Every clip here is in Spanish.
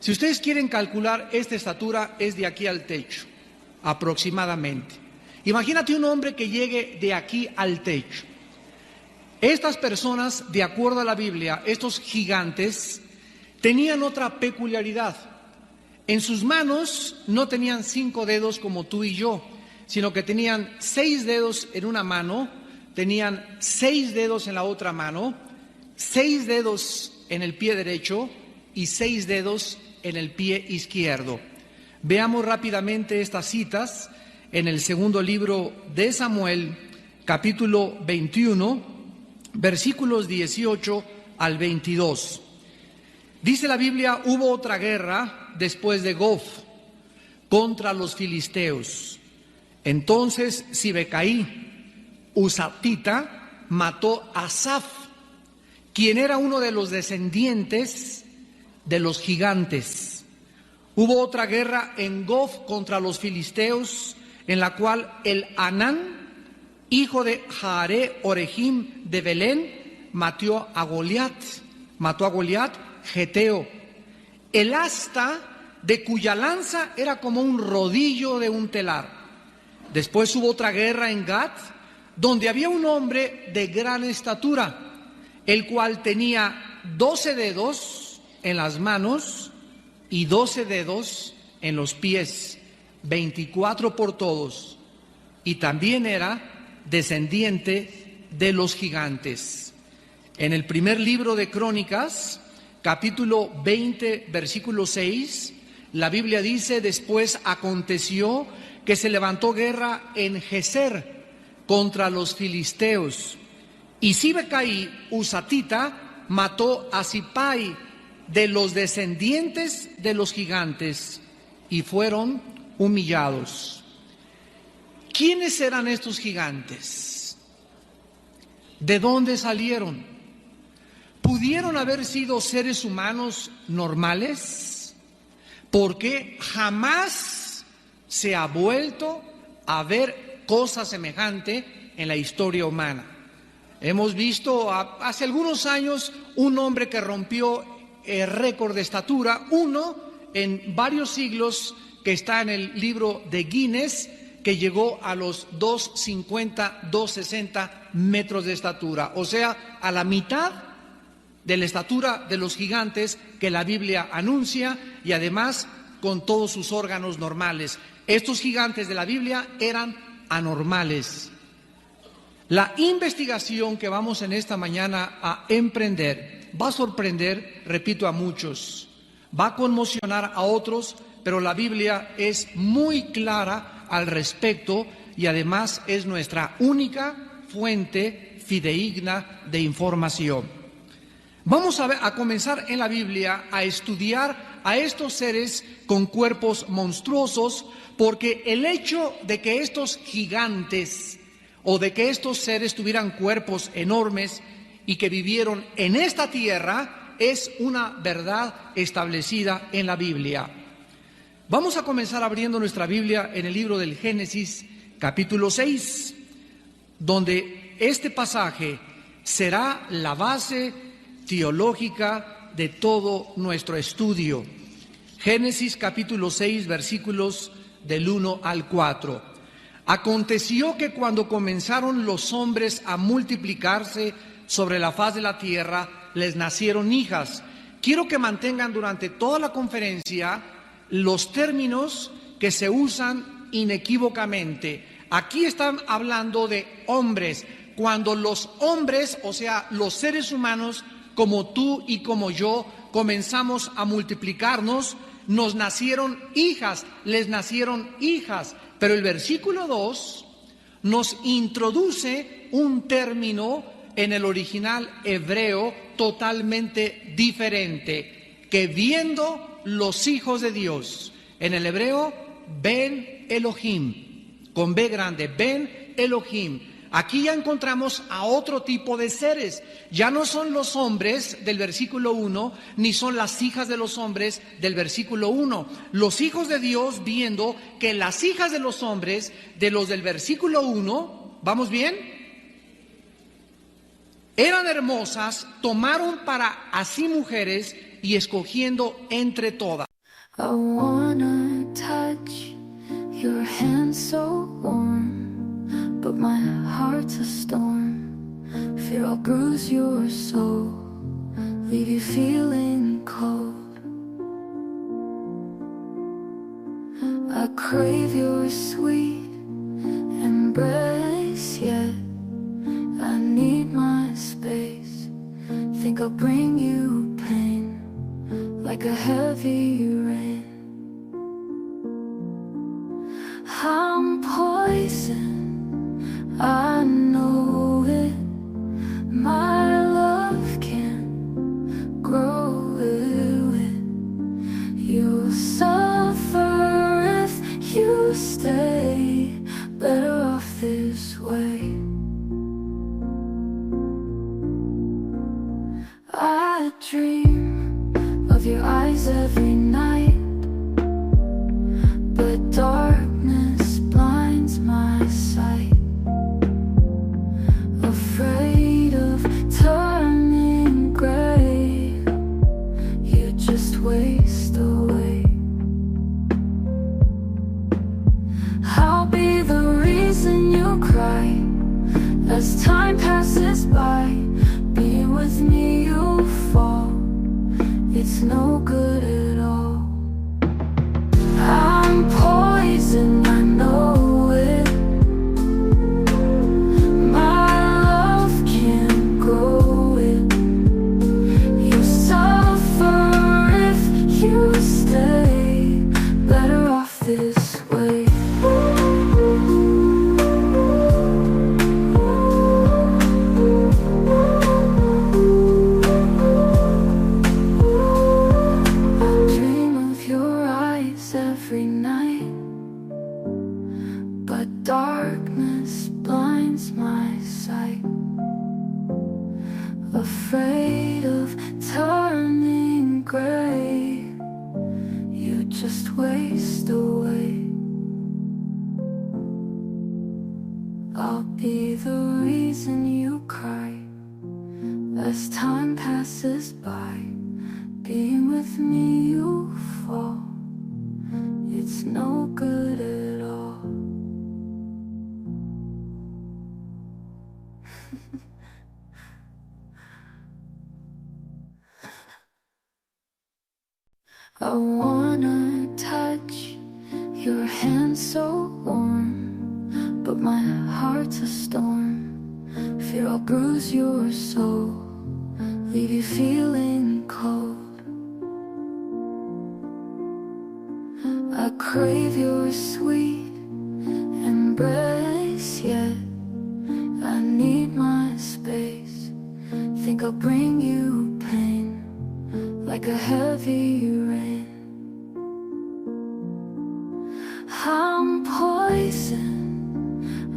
Si ustedes quieren calcular, esta estatura es de aquí al techo, aproximadamente. Imagínate un hombre que llegue de aquí al techo. Estas personas, de acuerdo a la Biblia, estos gigantes, tenían otra peculiaridad. En sus manos no tenían 5 dedos como tú y yo, sino que tenían 6 dedos en una mano, tenían 6 dedos en la otra mano, 6 dedos en el pie derecho y 6 dedos en el pie izquierdo. Veamos rápidamente estas citas en el segundo libro de Samuel, capítulo 21, versículos 18 al 22. Dice la Biblia: hubo otra guerra después de Gof contra los filisteos. Entonces Sibecaí, Husatita, mató a Asaph, quien era uno de los descendientes de los gigantes. Hubo otra guerra en Gof contra los filisteos, en la cual el Anán, hijo de Jaare Orejim de Belén, mató a Goliat, Geteo. El asta de cuya lanza era como un rodillo de un telar. Después hubo otra guerra en Gat, donde había un hombre de gran estatura, el cual tenía 12 dedos en las manos y 12 dedos en los pies, 24 por todos, y también era descendiente de los gigantes. En el primer libro de Crónicas, capítulo 20, versículo 6, la Biblia dice: después aconteció que se levantó guerra en Geser contra los filisteos, y Sibecaí, Husatita, mató a Sipai, de los descendientes de los gigantes, y fueron humillados. ¿Quiénes eran estos gigantes? ¿De dónde salieron? ¿Pudieron haber sido seres humanos normales? Porque jamás se ha vuelto a ver cosa semejante en la historia humana. Hemos visto hace algunos años un hombre que rompió el récord de estatura, uno en varios siglos, que está en el libro de Guinness, que llegó a los 2,50, 2,60 metros de estatura, o sea, a la mitad de la estatura de los gigantes que la Biblia anuncia, y además con todos sus órganos normales. Estos gigantes de la Biblia eran anormales. La investigación que vamos en esta mañana a emprender va a sorprender, repito, a muchos, va a conmocionar a otros, pero la Biblia es muy clara al respecto y además es nuestra única fuente fidedigna de información. Vamos a comenzar en la Biblia a estudiar a estos seres con cuerpos monstruosos, porque el hecho de que estos gigantes o de que estos seres tuvieran cuerpos enormes y que vivieron en esta tierra es una verdad establecida en la Biblia. Vamos a comenzar abriendo nuestra Biblia en el libro del Génesis, capítulo 6, donde este pasaje será la base teológica de todo nuestro estudio. Génesis capítulo 6, versículos del 1 al 4. Aconteció que cuando comenzaron los hombres a multiplicarse sobre la faz de la tierra, les nacieron hijas. Quiero que mantengan durante toda la conferencia los términos que se usan inequívocamente. Aquí están hablando de hombres. Cuando los hombres, o sea, los seres humanos, como tú y como yo, comenzamos a multiplicarnos, nos nacieron hijas, les nacieron hijas. Pero el versículo 2 nos introduce un término en el original hebreo totalmente diferente, que viendo los hijos de Dios, en el hebreo, Ben Elohim, con B grande, Ben Elohim. Aquí ya encontramos a otro tipo de seres. Ya no son los hombres del versículo 1, ni son las hijas de los hombres del versículo 1. Los hijos de Dios, viendo que las hijas de los hombres de los del versículo 1, ¿vamos bien?, eran hermosas, tomaron para así mujeres y escogiendo entre todas. I wanna touch your hand so warm, but my heart's a storm. Fear I'll bruise your soul, leave you feeling cold. I crave your sweet embrace, yet I need my space. Think I'll bring you pain, like a heavy rain. I'm poison, I know it. My love can't grow with. You'll suffer if you stay, better off this way. I dream of your eyes every night, but darkness blinds my sight. Afraid of turning gray, you just waste away. I'll be the reason you cry as time passes by. Being with me you'll fall, it's no good at all. I'm poison, I know it. My love can't grow it. You suffer if you stay, better off this way. Every night, but darkness blinds my sight. Afraid of turning gray, you just waste away. I'll be the reason you cry as time passes by. Being with me you fall, it's no good at all. I wanna touch your hand so warm, but my heart's a storm. Fear I'll bruise your soul, leave you feeling cold. I crave your sweet embrace, yet I need my space. Think I'll bring you pain, like a heavy rain. I'm poison,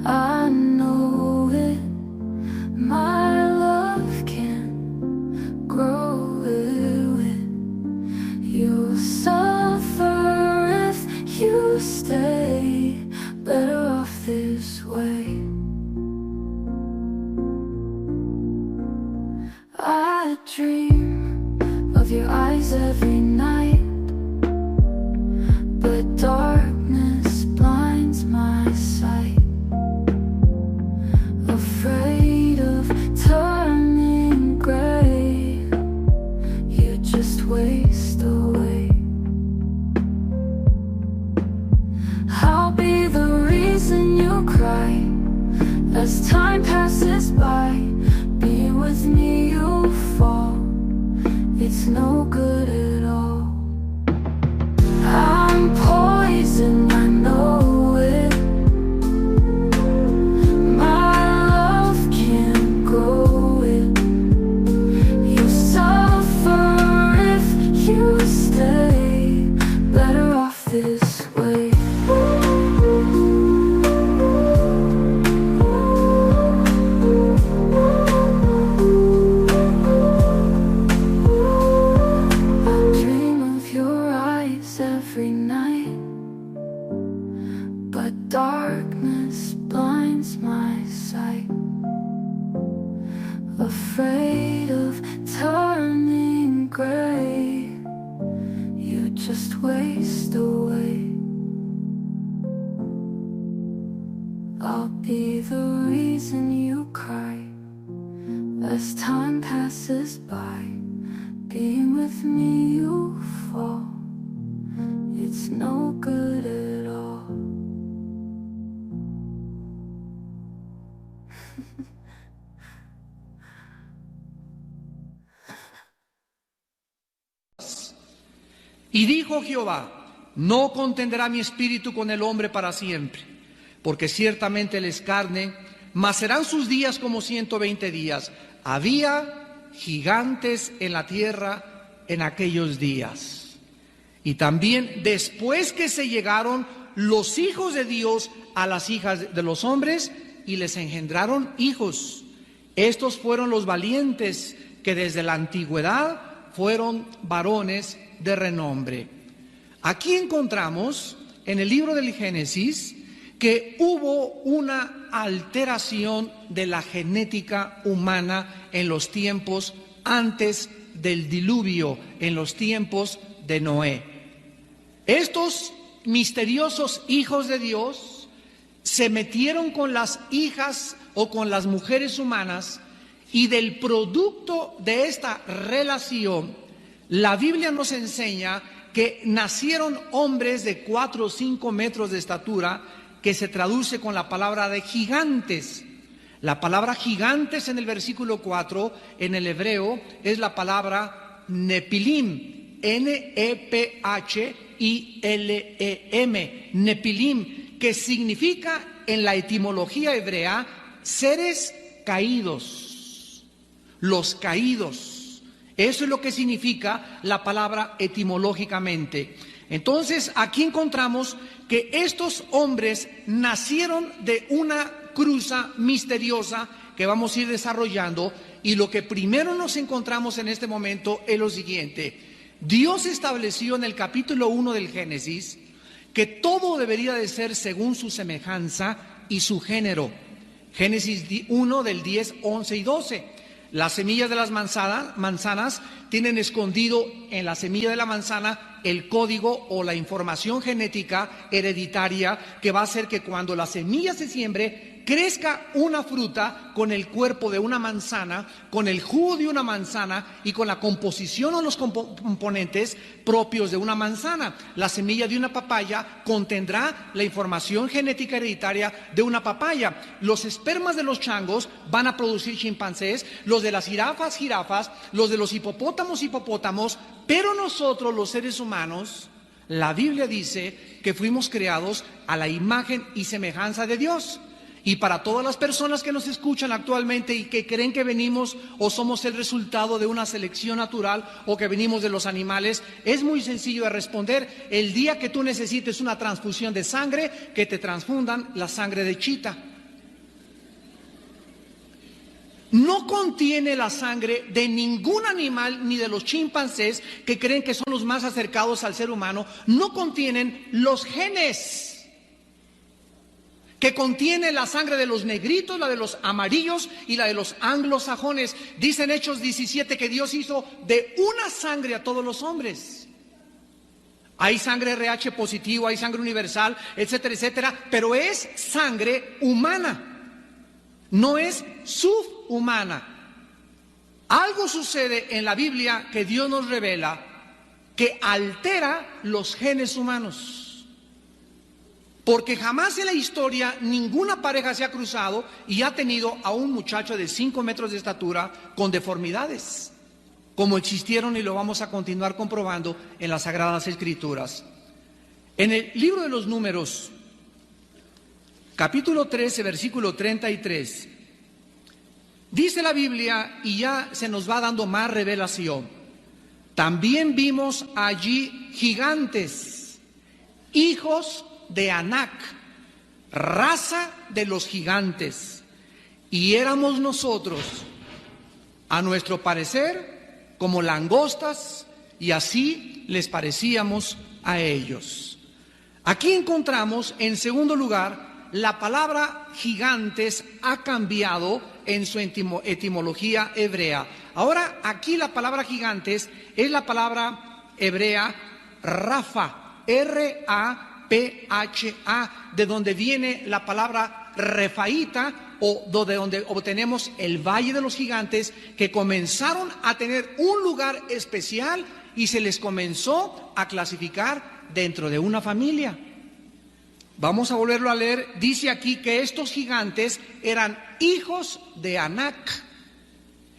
I know it. My love can't grow with. You'll suffer if you stay, better off this way. I dream of your eyes every night, but darkness blinds my sight. Afraid of turning gray, you just waste away. I'll be the reason you cry as time passes by. Being with me you'll fall, it's no good at all. I'm poison, I know it. My love can't grow it. You suffer if you stay, better off this way. Every night, but darkness blinds my sight. Afraid of turning gray, you just just waste away. I'll be the reason you cry as time passes by. Being with me you fall. It's no good at all. Y dijo Jehová: no contenderá mi espíritu con el hombre para siempre, porque ciertamente él es carne, mas serán sus días como 120 días. Había gigantes en la tierra en aquellos días. Y también después que se llegaron los hijos de Dios a las hijas de los hombres y les engendraron hijos. Estos fueron los valientes que desde la antigüedad fueron varones de renombre. Aquí encontramos en el libro del Génesis que hubo una alteración de la genética humana en los tiempos antes del diluvio, en los tiempos de Noé. Estos misteriosos hijos de Dios se metieron con las hijas o con las mujeres humanas, y del producto de esta relación, la Biblia nos enseña que nacieron hombres de 4 o 5 metros de estatura, que se traduce con la palabra de gigantes. La palabra gigantes en el versículo 4 en el hebreo es la palabra Nepilim, N-E-P-H-I-L-E-M, Nepilim, que significa en la etimología hebrea seres caídos, los caídos. Eso es lo que significa la palabra etimológicamente. Entonces aquí encontramos que estos hombres nacieron de una cruza misteriosa que vamos a ir desarrollando, y lo que primero nos encontramos en este momento es lo siguiente. Dios estableció en el capítulo 1 del Génesis que todo debería de ser según su semejanza y su género. Génesis 1 del 10, 11 y 12. Las semillas de las manzanas tienen escondido en la semilla de la manzana el código o la información genética hereditaria que va a hacer que cuando la semilla se siembre, crezca una fruta con el cuerpo de una manzana, con el jugo de una manzana y con la composición o los componentes propios de una manzana. La semilla de una papaya contendrá la información genética hereditaria de una papaya. Los espermas de los changos van a producir chimpancés, los de las jirafas, los de los hipopótamos, pero nosotros los seres humanos, la Biblia dice que fuimos creados a la imagen y semejanza de Dios. Y para todas las personas que nos escuchan actualmente y que creen que venimos o somos el resultado de una selección natural o que venimos de los animales, es muy sencillo de responder. El día que tú necesites una transfusión de sangre, que te transfundan la sangre de chita. No contiene la sangre de ningún animal, ni de los chimpancés, que creen que son los más acercados al ser humano. No contienen los genes que contiene la sangre de los negritos, la de los amarillos y la de los anglosajones. Dice en Hechos 17 que Dios hizo de una sangre a todos los hombres. Hay sangre RH positivo, hay sangre universal, etcétera, etcétera, pero es sangre humana, no es subhumana. Algo sucede en la Biblia que Dios nos revela que altera los genes humanos. Porque jamás en la historia ninguna pareja se ha cruzado y ha tenido a un muchacho de 5 metros de estatura con deformidades, como existieron y lo vamos a continuar comprobando en las Sagradas Escrituras. En el libro de los Números, capítulo 13, versículo 33, dice la Biblia, y ya se nos va dando más revelación: también vimos allí gigantes, hijos de Anac, raza de los gigantes, y éramos nosotros, a nuestro parecer, como langostas, y así les parecíamos a ellos. Aquí encontramos, en segundo lugar, la palabra gigantes ha cambiado en su etimología hebrea. Ahora aquí la palabra gigantes es la palabra hebrea Rafa, R-A-P-H-A, de donde viene la palabra refaíta, o de donde obtenemos el Valle de los Gigantes, que comenzaron a tener un lugar especial y se les comenzó a clasificar dentro de una familia. Vamos a volverlo a leer. Dice aquí que estos gigantes eran hijos de Anac.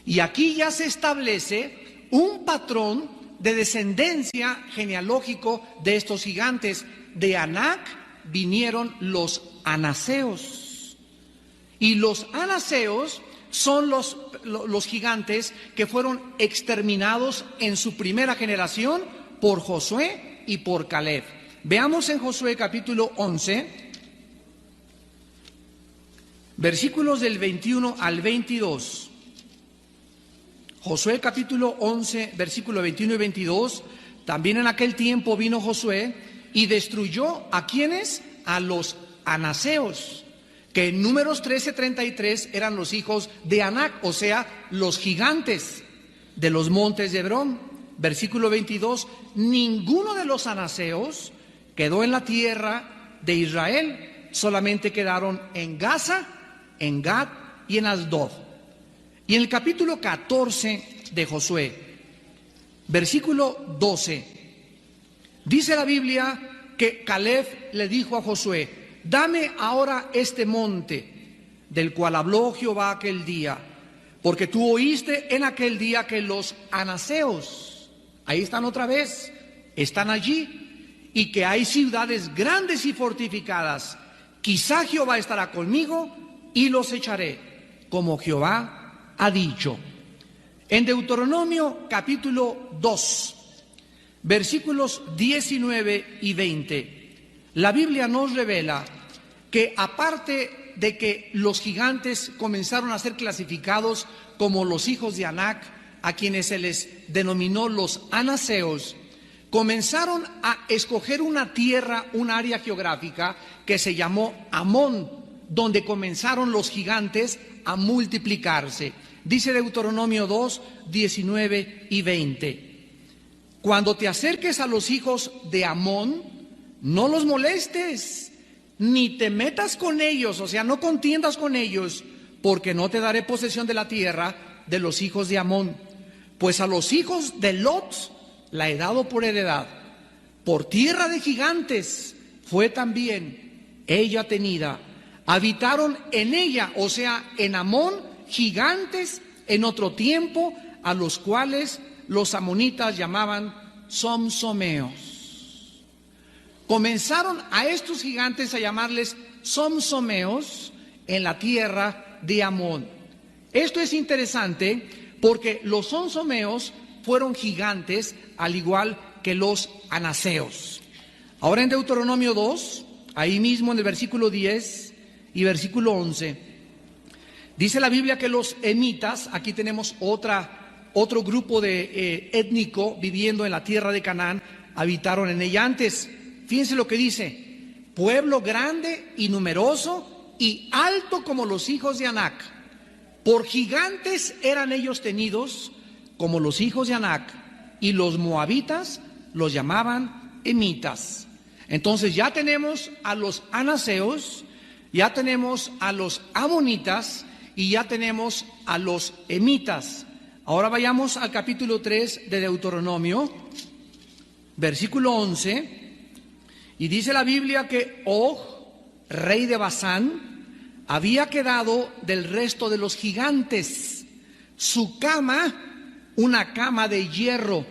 Y aquí ya se establece un patrón de descendencia genealógico de estos gigantes. De Anac vinieron los anaseos. Y los anaseos son los gigantes que fueron exterminados en su primera generación por Josué y por Caleb. Veamos en Josué capítulo 11, versículos del 21 al 22. Josué capítulo 11, versículo 21 y 22. También en aquel tiempo vino Josué y destruyó ¿a quiénes? A los anaseos, que en Números 13:33 eran los hijos de Anac, o sea, los gigantes de los montes de Hebrón. Versículo 22, ninguno de los anaseos quedó en la tierra de Israel, solamente quedaron en Gaza, en Gad y en Asdod. Y en el capítulo 14 de Josué, versículo 12, dice la Biblia que Caleb le dijo a Josué: dame ahora este monte del cual habló Jehová aquel día, porque tú oíste en aquel día que los anaseos, ahí están otra vez, están allí, y que hay ciudades grandes y fortificadas. Quizá Jehová estará conmigo y los echaré, como Jehová ha dicho. En Deuteronomio capítulo 2, versículos 19 y 20, la Biblia nos revela que aparte de que los gigantes comenzaron a ser clasificados como los hijos de Anac, a quienes se les denominó los anaseos, comenzaron a escoger una tierra, un área geográfica que se llamó Amón, donde comenzaron los gigantes a multiplicarse. Dice Deuteronomio 2, 19 y 20. Cuando te acerques a los hijos de Amón, no los molestes, ni te metas con ellos, o sea, no contiendas con ellos, porque no te daré posesión de la tierra de los hijos de Amón. Pues a los hijos de Lot la he dado por heredad. Por tierra de gigantes fue también ella tenida. Habitaron en ella, o sea, en Amón, gigantes en otro tiempo, a los cuales los amonitas llamaban somsomeos. Comenzaron a estos gigantes a llamarles somsomeos en la tierra de Amón. Esto es interesante porque los somsomeos fueron gigantes al igual que los anaseos. Ahora en Deuteronomio 2, ahí mismo en el versículo 10 y versículo 11, dice la Biblia que los emitas, aquí tenemos otro grupo de étnico viviendo en la tierra de Canaán, habitaron en ella antes. Fíjense lo que dice: pueblo grande y numeroso y alto como los hijos de Anac. Por gigantes eran ellos tenidos como los hijos de Anac, y los moabitas los llamaban emitas. Entonces ya tenemos a los anaseos, ya tenemos a los amonitas y ya tenemos a los emitas. Ahora vayamos al capítulo 3 de Deuteronomio, versículo 11, y dice la Biblia que Og, rey de Basán, había quedado del resto de los gigantes. Su cama, una cama de hierro,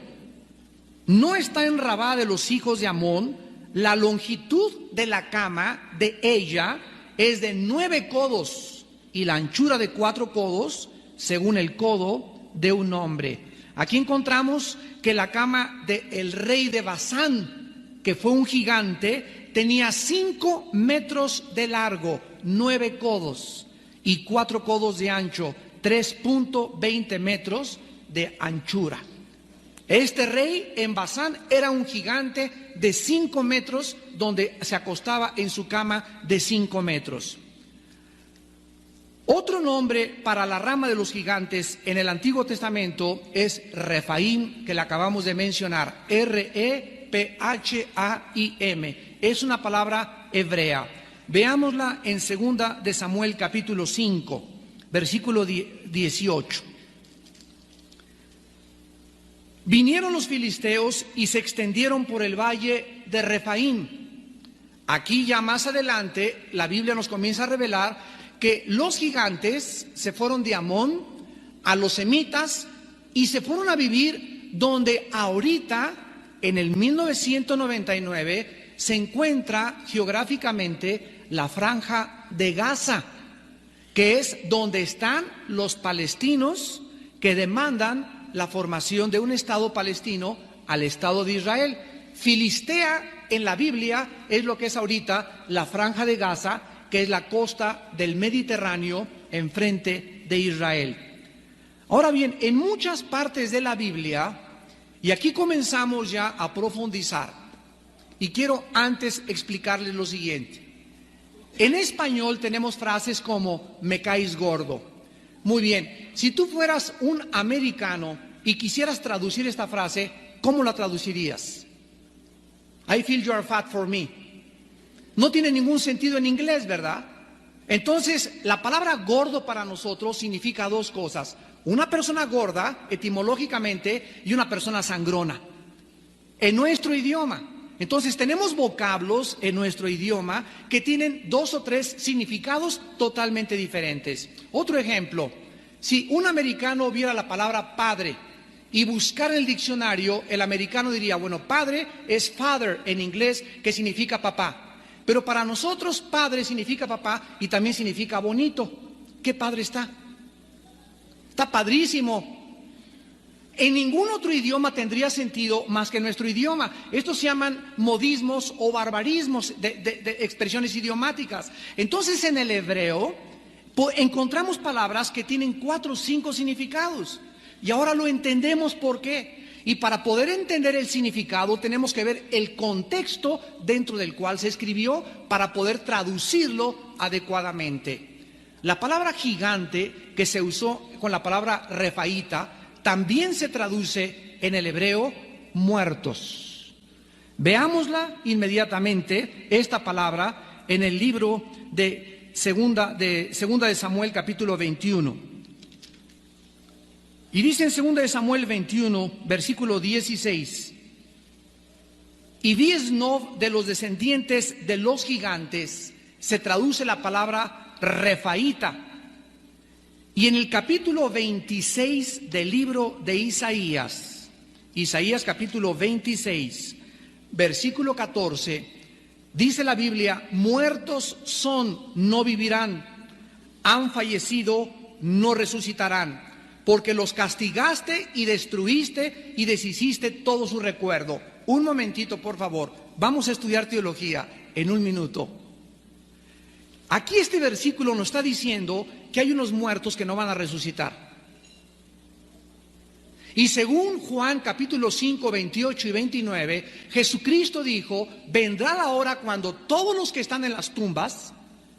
no está en Rabá de los hijos de Amón. La longitud de la cama de ella es de 9 codos y la anchura de 4 codos, según el codo de un hombre. Aquí encontramos que la cama del rey de Basán, que fue un gigante, tenía 5 metros de largo, 9 codos y 4 codos de ancho, 3.20 metros de anchura. Este rey en Basán era un gigante de 5 metros, donde se acostaba en su cama de 5 metros. Otro nombre para la rama de los gigantes en el Antiguo Testamento es Refaim, que le acabamos de mencionar, R-E-F-A-I-M. Es una palabra hebrea. Veámosla en 2 de Samuel capítulo 5, versículo 18. Vinieron los filisteos y se extendieron por el valle de Refaim. Aquí ya más adelante la Biblia nos comienza a revelar que los gigantes se fueron de Amón a los semitas y se fueron a vivir donde ahorita, en el 1999, se encuentra geográficamente la Franja de Gaza, que es donde están los palestinos que demandan la formación de un Estado palestino al Estado de Israel. Filistea en la Biblia es lo que es ahorita la Franja de Gaza, que es la costa del Mediterráneo enfrente de Israel. Ahora bien, en muchas partes de la Biblia, y aquí comenzamos ya a profundizar, y quiero antes explicarles lo siguiente. En español tenemos frases como me caes gordo. Muy bien, si tú fueras un americano y quisieras traducir esta frase, ¿cómo la traducirías? I feel you are fat for me. No tiene ningún sentido en inglés, ¿verdad? Entonces, la palabra gordo para nosotros significa dos cosas. Una persona gorda, etimológicamente, y una persona sangrona. En nuestro idioma. Entonces, tenemos vocablos en nuestro idioma que tienen 2 o 3 significados totalmente diferentes. Otro ejemplo, si un americano viera la palabra padre y buscara en el diccionario, el americano diría, bueno, padre es father en inglés, que significa papá. Pero para nosotros padre significa papá y también significa bonito. ¿Qué padre está? Está padrísimo. En ningún otro idioma tendría sentido más que nuestro idioma. Estos se llaman modismos o barbarismos de expresiones idiomáticas. Entonces, en el hebreo encontramos palabras que tienen 4 o 5 significados. Y ahora lo entendemos por qué. Y para poder entender el significado tenemos que ver el contexto dentro del cual se escribió para poder traducirlo adecuadamente. La palabra gigante que se usó con la palabra refaíta también se traduce en el hebreo muertos. Veámosla inmediatamente, esta palabra, en el libro de Segunda de Samuel, capítulo 21. Y dice en 2 de Samuel 21, versículo 16: y Biesnov de los descendientes de los gigantes, se traduce la palabra refaíta. Y en el capítulo 26 del libro de Isaías, Isaías capítulo 26, versículo 14, dice la Biblia, muertos son, no vivirán, han fallecido, no resucitarán, porque los castigaste y destruiste y deshiciste todo su recuerdo. Un momentito, por favor, vamos a estudiar teología en un minuto. Aquí este versículo nos está diciendo que hay unos muertos que no van a resucitar. Y según Juan capítulo 5, 28 y 29, Jesucristo dijo, vendrá la hora cuando todos los que están en las tumbas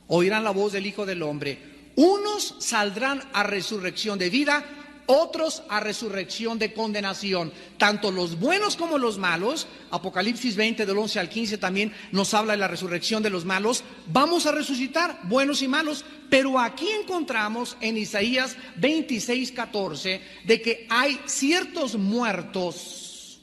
oirán la voz del Hijo del Hombre. Unos saldrán a resurrección de vida, otros a resurrección de condenación. Tanto los buenos como los malos, Apocalipsis 20 del 11 al 15 también nos habla de la resurrección de los malos. Vamos a resucitar, buenos y malos, pero aquí encontramos en Isaías 26, 14, de que hay ciertos muertos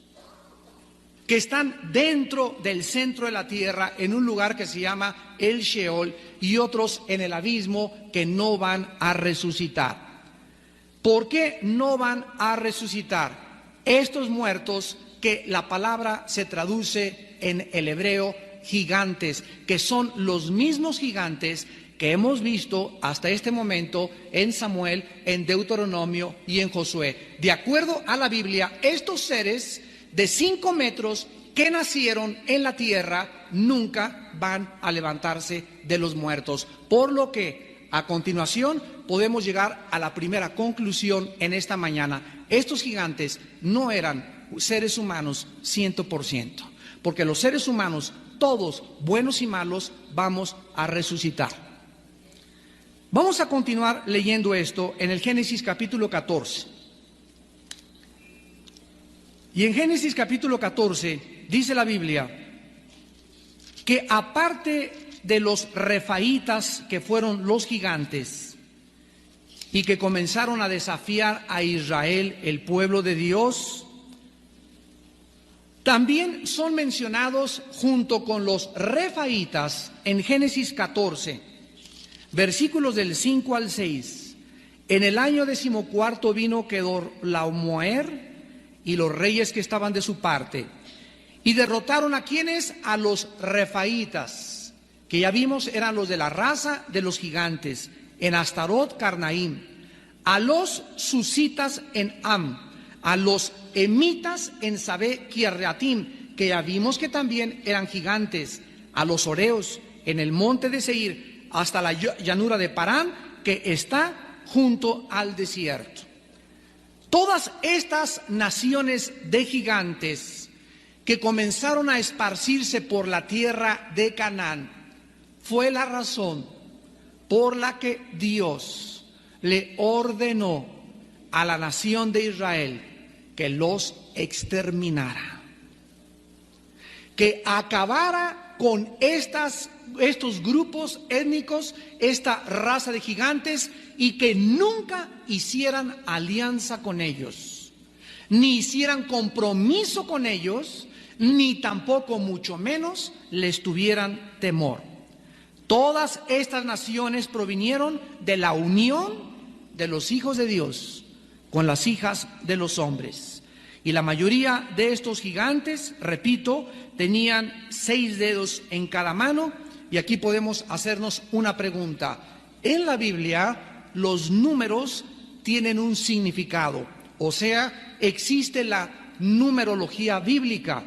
que están dentro del centro de la tierra, en un lugar que se llama el Sheol, y otros en el abismo que no van a resucitar. ¿Por qué no van a resucitar? Estos muertos que la palabra se traduce en el hebreo gigantes, que son los mismos gigantes que hemos visto hasta este momento en Samuel, en Deuteronomio y en Josué. De acuerdo a la Biblia, estos seres de 5 metros que nacieron en la tierra nunca van a levantarse de los muertos. Por lo que a continuación podemos llegar a la primera conclusión en esta mañana. Estos gigantes no eran seres humanos 100%, porque los seres humanos, todos buenos y malos, vamos a resucitar. Vamos a continuar leyendo esto en el Génesis capítulo 14. Y en Génesis capítulo 14 dice la Biblia que aparte de los refaitas, que fueron los gigantes y que comenzaron a desafiar a Israel, el pueblo de Dios, también son mencionados junto con los refaitas en Génesis 14, versículos del 5 al 6. En el año 14 vino Kedorlaomer y los reyes que estaban de su parte, y derrotaron a quienes, a los refaitas, que ya vimos eran los de la raza de los gigantes, en Astarot Carnaim, a los susitas en Am, a los emitas en Sabé Kirriatim, que ya vimos que también eran gigantes, a los oreos en el monte de Seir, hasta la llanura de Parán, que está junto al desierto. Todas estas naciones de gigantes que comenzaron a esparcirse por la tierra de Canaán fue la razón por la que Dios le ordenó a la nación de Israel que los exterminara, que acabara con estos grupos étnicos, esta raza de gigantes, y que nunca hicieran alianza con ellos, ni hicieran compromiso con ellos, ni tampoco mucho menos les tuvieran temor. Todas estas naciones provinieron de la unión de los hijos de Dios con las hijas de los hombres. Y la mayoría de estos gigantes, repito, tenían 6 dedos en cada mano. Y aquí podemos hacernos una pregunta. En la Biblia, los números tienen un significado, o sea, existe la numerología bíblica.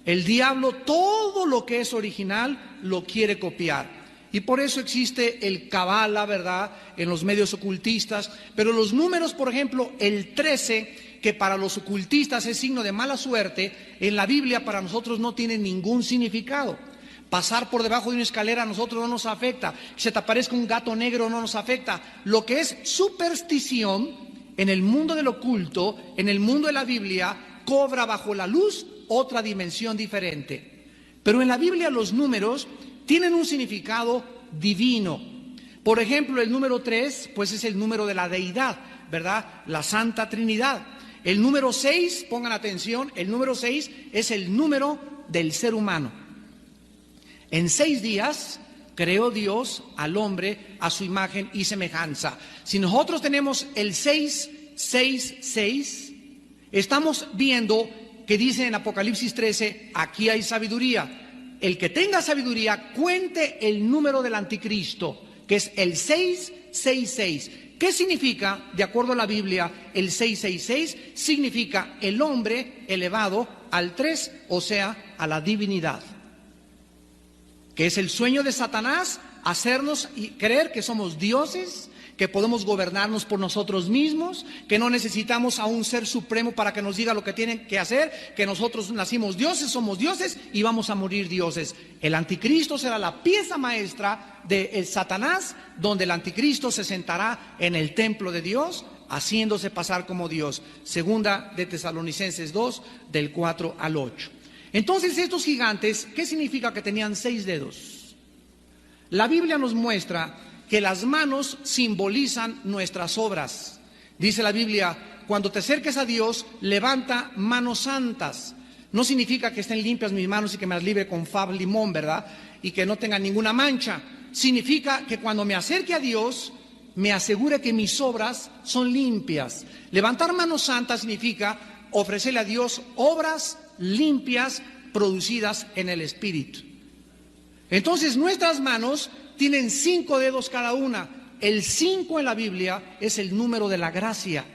El diablo todo lo que es original lo quiere copiar, y por eso existe el Kabbalah, ¿verdad?, en los medios ocultistas. Pero los números, por ejemplo, el 13, que para los ocultistas es signo de mala suerte, en la Biblia para nosotros no tiene ningún significado. Pasar por debajo de una escalera a nosotros no nos afecta. Que se te aparezca un gato negro no nos afecta. Lo que es superstición en el mundo del oculto, en el mundo de la Biblia, cobra bajo la luz otra dimensión diferente. Pero en la Biblia los números tienen un significado divino. Por ejemplo, el número 3, pues es el número de la deidad, ¿verdad? La Santa Trinidad. El número 6, pongan atención, el número 6 es el número del ser humano. En 6 días creó Dios al hombre a su imagen y semejanza. Si nosotros tenemos el 666, estamos viendo que dice en Apocalipsis 13, aquí hay sabiduría. El que tenga sabiduría, cuente el número del anticristo, que es el 666. ¿Qué significa, de acuerdo a la Biblia, el 666? Significa el hombre elevado al 3, o sea, a la divinidad. Que es el sueño de Satanás, hacernos creer que somos dioses, que podemos gobernarnos por nosotros mismos, que no necesitamos a un ser supremo para que nos diga lo que tienen que hacer, que nosotros nacimos dioses, somos dioses y vamos a morir dioses. El anticristo será la pieza maestra de Satanás, donde el anticristo se sentará en el templo de Dios, haciéndose pasar como Dios. Segunda de Tesalonicenses 2, del 4 al 8. Entonces estos gigantes, ¿qué significa que tenían 6 dedos? La Biblia nos muestra que las manos simbolizan nuestras obras. Dice la Biblia, cuando te acerques a Dios, levanta manos santas. No significa que estén limpias mis manos y que me las libre con fab limón, ¿verdad? Y que no tengan ninguna mancha. Significa que cuando me acerque a Dios, me asegure que mis obras son limpias. Levantar manos santas significa ofrecerle a Dios obras limpias producidas en el Espíritu. Entonces nuestras manos tienen 5 dedos cada una. El 5 en la Biblia es el número de la gracia.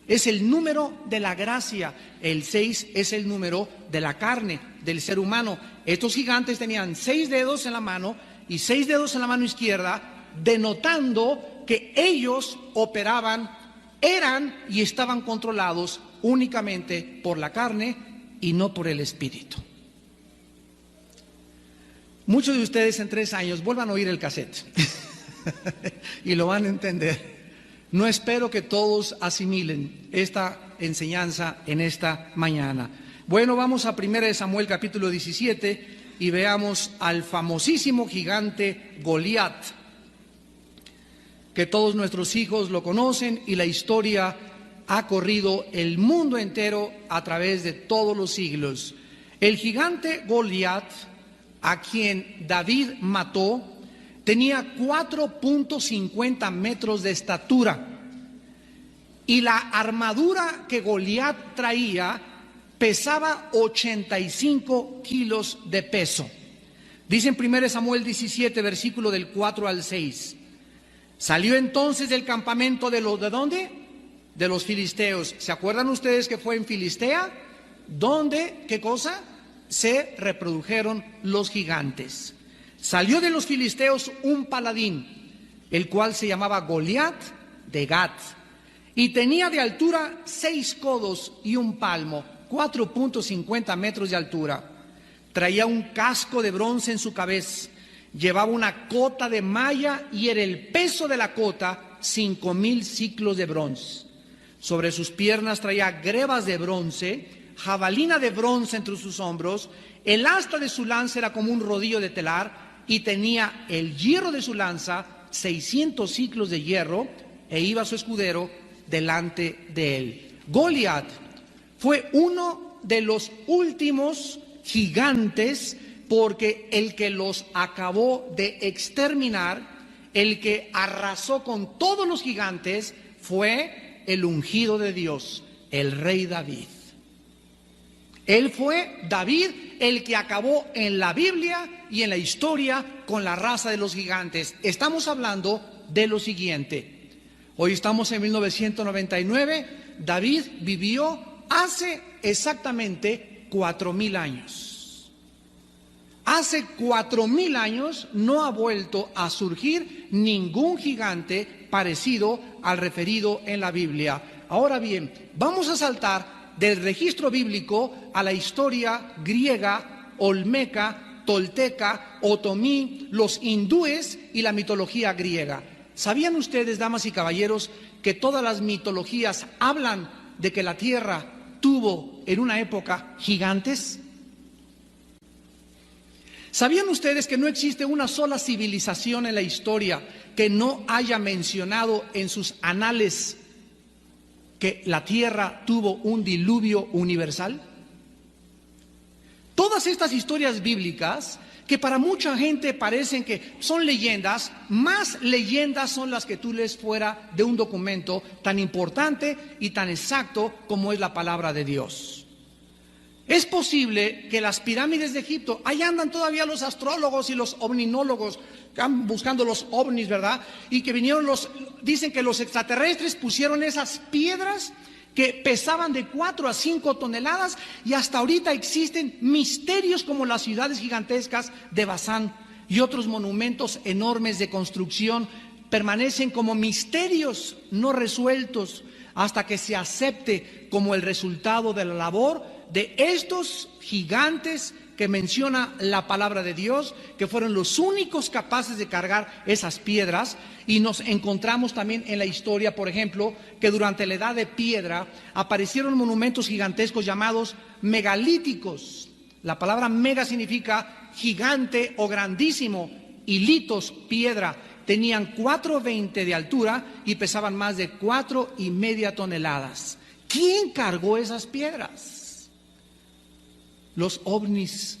Es el número de la gracia. El 6 es el número de la carne, del ser humano. Estos gigantes tenían 6 dedos en la mano y 6 dedos en la mano izquierda, denotando que ellos operaban, eran y estaban controlados únicamente por la carne y no por el Espíritu. Muchos de ustedes en 3 años vuelvan a oír el cassette y lo van a entender. No espero que todos asimilen esta enseñanza en esta mañana. Bueno, vamos a 1 Samuel capítulo 17 y veamos al famosísimo gigante Goliat, que todos nuestros hijos lo conocen y la historia ha corrido el mundo entero a través de todos los siglos. El gigante Goliat, a quien David mató, tenía 4.50 metros de estatura y la armadura que Goliat traía pesaba 85 kilos de peso. Dice en 1 Samuel 17, versículo del 4 al 6. Salió entonces del campamento ¿de dónde? De los filisteos. ¿Se acuerdan ustedes que fue en Filistea? ¿Dónde? ¿Qué cosa? Se reprodujeron los gigantes. Salió de los filisteos un paladín, el cual se llamaba Goliat de Gat, y tenía de altura 6 codos y un palmo, 4.50 metros de altura. Traía un casco de bronce en su cabeza, llevaba una cota de malla y era el peso de la cota 5,000 siclos de bronce. Sobre sus piernas traía grebas de bronce, jabalina de bronce entre sus hombros, el asta de su lanza era como un rodillo de telar y tenía el hierro de su lanza 600 siclos de hierro, e iba su escudero delante de él. Goliat fue uno de los últimos gigantes, porque el que los acabó de exterminar, el que arrasó con todos los gigantes, fue el ungido de Dios, el rey David. Él fue David el que acabó en la Biblia y en la historia con la raza de los gigantes. Estamos hablando de lo siguiente. Hoy estamos en 1999. David vivió hace exactamente 4,000 años. Hace 4,000 años no ha vuelto a surgir ningún gigante parecido al referido en la Biblia. Ahora bien, vamos a saltar del registro bíblico a la historia griega, olmeca, tolteca, otomí, los hindúes y la mitología griega. ¿Sabían ustedes, damas y caballeros, que todas las mitologías hablan de que la tierra tuvo en una época gigantes? ¿Sabían ustedes que no existe una sola civilización en la historia que no haya mencionado en sus anales que la tierra tuvo un diluvio universal? Todas estas historias bíblicas, que para mucha gente parecen que son leyendas, más leyendas son las que tú lees fuera de un documento tan importante y tan exacto como es la palabra de Dios. Es posible que las pirámides de Egipto, ahí andan todavía los astrólogos y los ovninólogos buscando los ovnis, ¿verdad? Y que vinieron dicen que los extraterrestres pusieron esas piedras que pesaban de 4 a 5 toneladas y hasta ahorita existen misterios como las ciudades gigantescas de Bazán y otros monumentos enormes de construcción permanecen como misterios no resueltos hasta que se acepte como el resultado de la labor de estos gigantes que menciona la palabra de Dios, que fueron los únicos capaces de cargar esas piedras. Y nos encontramos también en la historia, por ejemplo, que durante la edad de piedra aparecieron monumentos gigantescos llamados megalíticos. La palabra mega significa gigante o grandísimo, y litos, piedra. Tenían 4,20 de altura y pesaban más de 4,5 toneladas. ¿Quién cargó esas piedras? Los ovnis.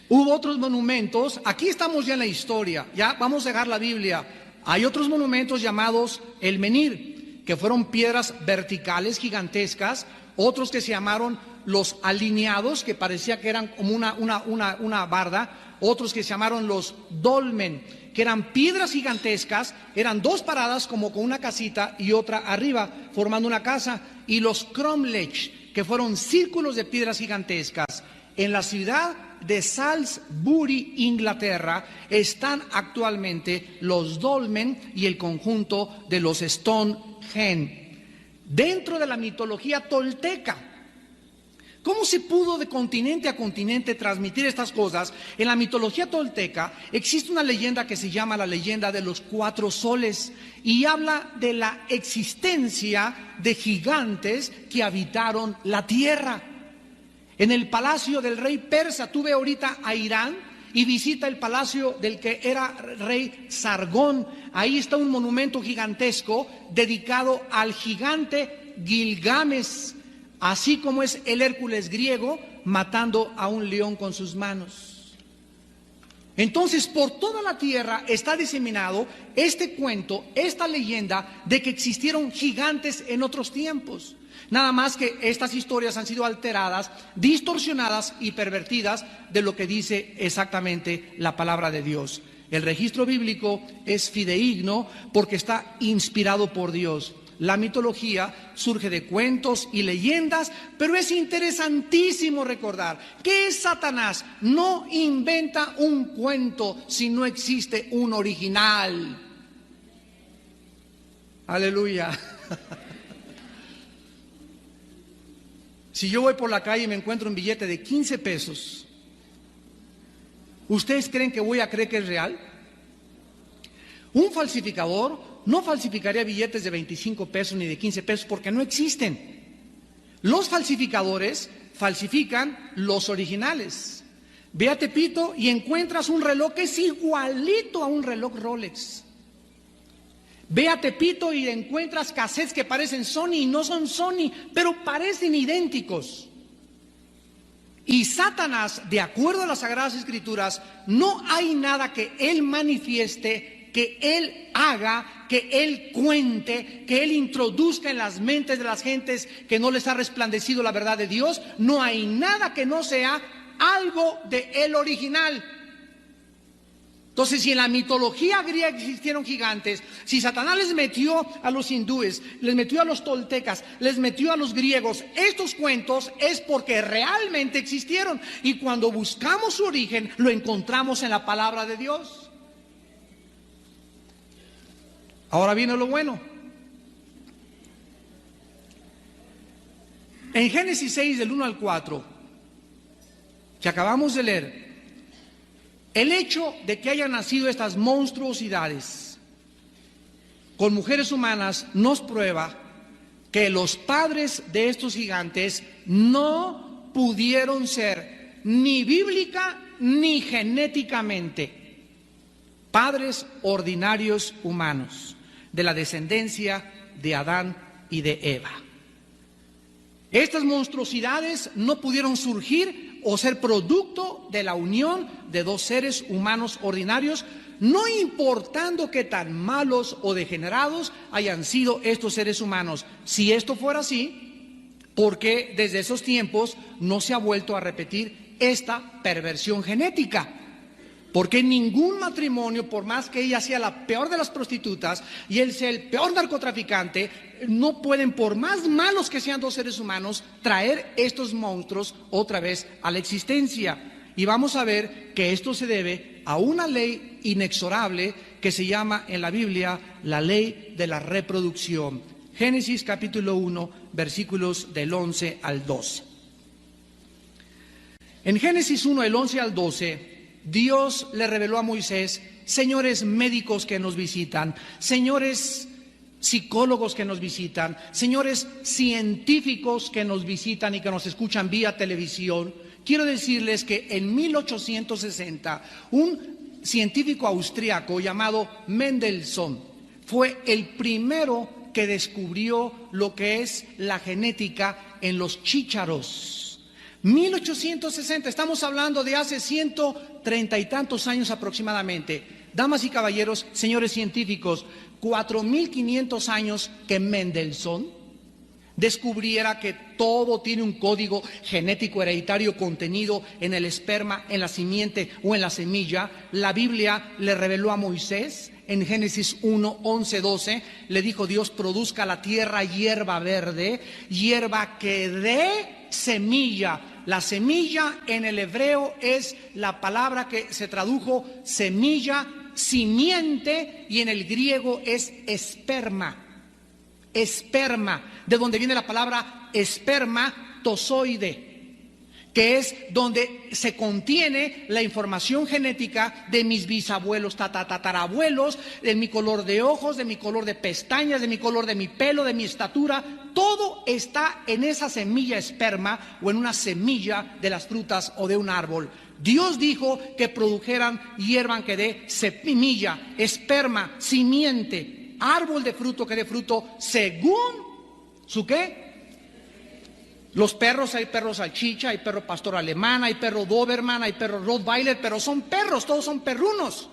Hubo otros monumentos. Aquí estamos ya en la historia. Ya vamos a dejar la Biblia. Hay otros monumentos llamados el menhir, que fueron piedras verticales gigantescas. Otros que se llamaron los alineados, que parecía que eran como una barda. Otros que se llamaron los dolmen, que eran piedras gigantescas. Eran 2 paradas como con una casita y otra arriba, formando una casa. Y los cromlech, que fueron círculos de piedras gigantescas. En la ciudad de Salisbury, Inglaterra, están actualmente los dolmen y el conjunto de los Stonehenge. Dentro de la mitología tolteca, ¿Cómo se pudo de continente a continente transmitir estas cosas? En la mitología tolteca existe una leyenda que se llama la leyenda de los 4 soles y habla de la existencia de gigantes que habitaron la tierra. En el palacio del rey persa, tú ve ahorita a Irán y visita el palacio del que era rey Sargón. Ahí está un monumento gigantesco dedicado al gigante Gilgamesh, así como es el Hércules griego matando a un león con sus manos. Entonces, por toda la tierra está diseminado este cuento, esta leyenda de que existieron gigantes en otros tiempos. Nada más que estas historias han sido alteradas, distorsionadas y pervertidas de lo que dice exactamente la palabra de Dios. El registro bíblico es fidedigno porque está inspirado por Dios. La mitología surge de cuentos y leyendas, pero es interesantísimo recordar que Satanás no inventa un cuento si no existe un original. Aleluya. Si yo voy por la calle y me encuentro un billete de 15 pesos, ¿ustedes creen que voy a creer que es real? Un falsificador no falsificaría billetes de 25 pesos ni de 15 pesos porque no existen. Los falsificadores falsifican los originales. Ve a Tepito y encuentras un reloj que es igualito a un reloj Rolex. Ve a Tepito y encuentras cassettes que parecen Sony y no son Sony, pero parecen idénticos. Y Satanás, de acuerdo a las Sagradas Escrituras, no hay nada que él manifieste, que él haga, que él cuente, que él introduzca en las mentes de las gentes que no les ha resplandecido la verdad de Dios. No hay nada que no sea algo de el original. Entonces, si en la mitología griega existieron gigantes, si Satanás les metió a los hindúes, les metió a los toltecas, les metió a los griegos estos cuentos, es porque realmente existieron. Y cuando buscamos su origen, lo encontramos en la palabra de Dios. Ahora viene lo bueno. En Génesis 6, del 1 al 4, que acabamos de leer, el hecho de que hayan nacido estas monstruosidades con mujeres humanas nos prueba que los padres de estos gigantes no pudieron ser ni bíblica ni genéticamente padres ordinarios humanos de la descendencia de Adán y de Eva. Estas monstruosidades no pudieron surgir o ser producto de la unión de dos seres humanos ordinarios, no importando qué tan malos o degenerados hayan sido estos seres humanos. Si esto fuera así, ¿por qué desde esos tiempos no se ha vuelto a repetir esta perversión genética? Porque ningún matrimonio, por más que ella sea la peor de las prostitutas y él sea el peor narcotraficante, no pueden, por más malos que sean dos seres humanos, traer estos monstruos otra vez a la existencia. Y vamos a ver que esto se debe a una ley inexorable que se llama en la Biblia la ley de la reproducción. Génesis capítulo 1, versículos del 11 al 12. En Génesis 1, del 11 al 12, Dios le reveló a Moisés: señores médicos que nos visitan, señores psicólogos que nos visitan, señores científicos que nos visitan y que nos escuchan vía televisión, quiero decirles que en 1860 un científico austriaco llamado Mendelssohn fue el primero que descubrió lo que es la genética en los chícharos. 1860, estamos hablando de hace 130 y tantos años aproximadamente. Damas y caballeros, señores científicos, 4.500 años que Mendelssohn descubriera que todo tiene un código genético hereditario contenido en el esperma, en la simiente o en la semilla. La Biblia le reveló a Moisés en Génesis 1, 11, 12, le dijo Dios: produzca la tierra hierba verde, hierba que dé semilla. La semilla en el hebreo es la palabra que se tradujo semilla, simiente, y en el griego es esperma. Esperma, de donde viene la palabra espermatozoide. que es donde se contiene la información genética de mis bisabuelos, tatarabuelos, de mi color de ojos, de mi color de pestañas, de mi color de mi pelo, de mi estatura. Todo está en esa semilla esperma o en una semilla de las frutas o de un árbol. Dios dijo que produjeran hierba que dé semilla, esperma, simiente, árbol de fruto que dé fruto según su ¿qué? Los perros, hay perro salchicha, hay perro pastor alemán, hay perro doberman, hay perro rottweiler, pero son perros, todos son perrunos.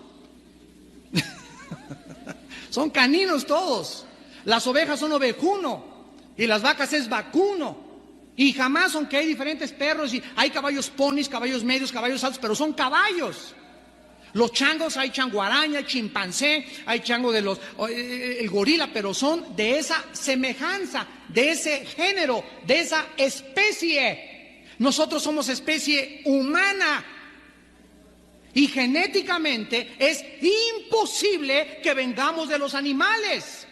Son caninos todos. Las ovejas son ovejuno y las vacas es vacuno. Y jamás, aunque hay diferentes perros y hay caballos ponis, caballos medios, caballos altos, pero son caballos. Los changos, hay changuaraña, hay chimpancé, hay chango de el gorila, pero son de esa semejanza, de ese género, de esa especie. Nosotros somos especie humana y genéticamente es imposible que vengamos de los animales.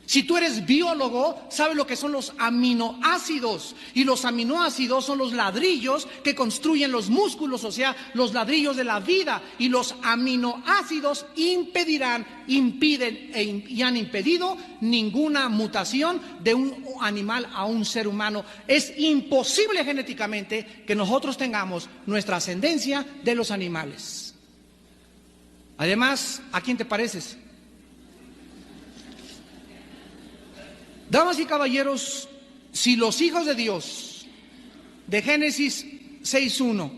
Si tú eres biólogo, sabes lo que son los aminoácidos. Y los aminoácidos son los ladrillos que construyen los músculos, o sea, los ladrillos de la vida. Y los aminoácidos impiden y han impedido ninguna mutación de un animal a un ser humano. Es imposible genéticamente que nosotros tengamos nuestra ascendencia de los animales. Además, ¿a quién te pareces? Damas y caballeros, si los hijos de Dios de Génesis 6:1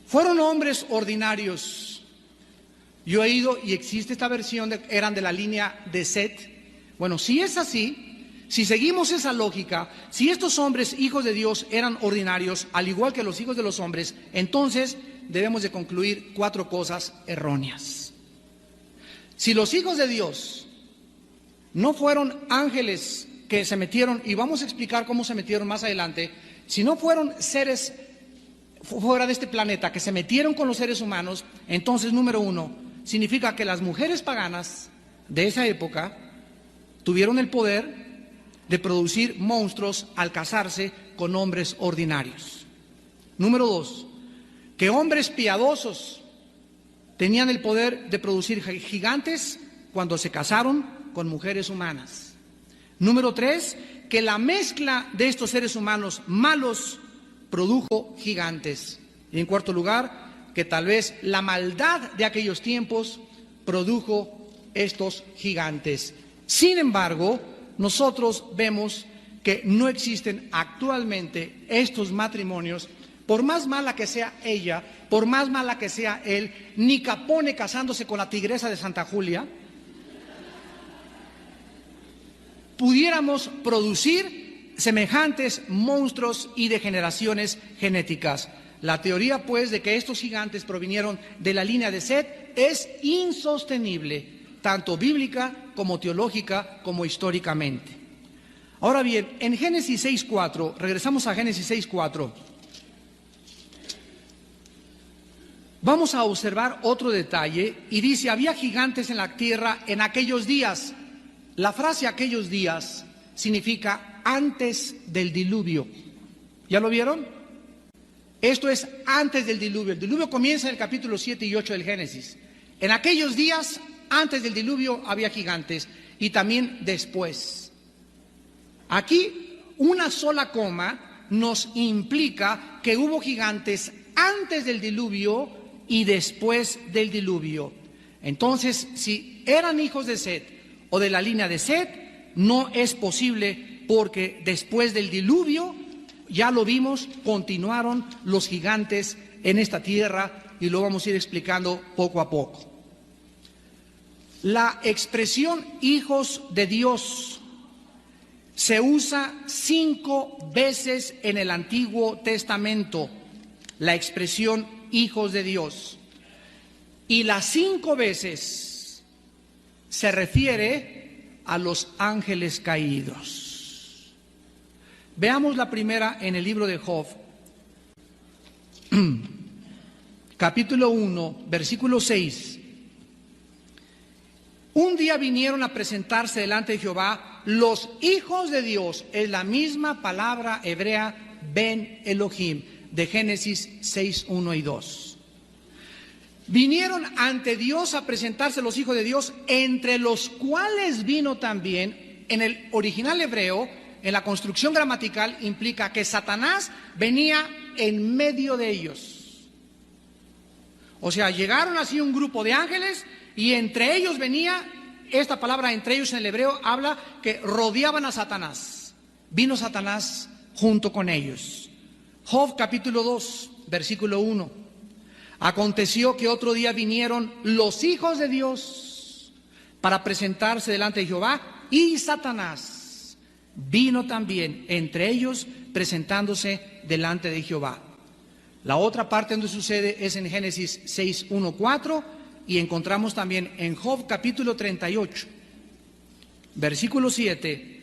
fueron hombres ordinarios, yo he ido y existe esta versión eran de la línea de Set. Bueno, si es así, si seguimos esa lógica, si estos hombres hijos de Dios eran ordinarios, al igual que los hijos de los hombres, entonces debemos de concluir 4 cosas erróneas. Si los hijos de Dios no fueron ángeles que se metieron, y vamos a explicar cómo se metieron más adelante, si no fueron seres fuera de este planeta que se metieron con los seres humanos, entonces, número 1, significa que las mujeres paganas de esa época tuvieron el poder de producir monstruos al casarse con hombres ordinarios. Número 2, que hombres piadosos tenían el poder de producir gigantes cuando se casaron con mujeres humanas. Número 3, que la mezcla de estos seres humanos malos produjo gigantes. Y en cuarto lugar, que tal vez la maldad de aquellos tiempos produjo estos gigantes. Sin embargo, nosotros vemos que no existen actualmente estos matrimonios, por más mala que sea ella, por más mala que sea él, ni Capone casándose con la tigresa de Santa Julia, pudiéramos producir semejantes monstruos y degeneraciones genéticas. La teoría, pues, de que estos gigantes provinieron de la línea de Set es insostenible, tanto bíblica como teológica como históricamente. Ahora bien, en Génesis 6:4, regresamos a Génesis 6:4, vamos a observar otro detalle y dice, había gigantes en la tierra en aquellos días. La frase aquellos días significa antes del diluvio. ¿Ya lo vieron? Esto es antes del diluvio. El diluvio comienza en el capítulo 7 y 8 del Génesis. En aquellos días, antes del diluvio, había gigantes y también después. Aquí, una sola coma nos implica que hubo gigantes antes del diluvio y después del diluvio. Entonces, si eran hijos de Set o de la línea de Set, no es posible porque después del diluvio, ya lo vimos, continuaron los gigantes en esta tierra y lo vamos a ir explicando poco a poco. La expresión hijos de Dios se usa 5 veces en el Antiguo Testamento, la expresión hijos de Dios. Y las 5 veces se refiere a los ángeles caídos. Veamos la primera en el libro de Job, capítulo 1, versículo 6. Un día vinieron a presentarse delante de Jehová los hijos de Dios, es la misma palabra hebrea Ben Elohim, de Génesis 6, 1 y 2. Vinieron ante Dios a presentarse los hijos de Dios, entre los cuales vino también, en el original hebreo, en la construcción gramatical, implica que Satanás venía en medio de ellos. O sea, llegaron así un grupo de ángeles y entre ellos venía, esta palabra entre ellos en el hebreo habla que rodeaban a Satanás. Vino Satanás junto con ellos. Job capítulo 2, versículo 1. Aconteció que otro día vinieron los hijos de Dios para presentarse delante de Jehová, y Satanás vino también entre ellos presentándose delante de Jehová. La otra parte donde sucede es en Génesis 6, 1, 4, y encontramos también en Job capítulo 38, versículo 7,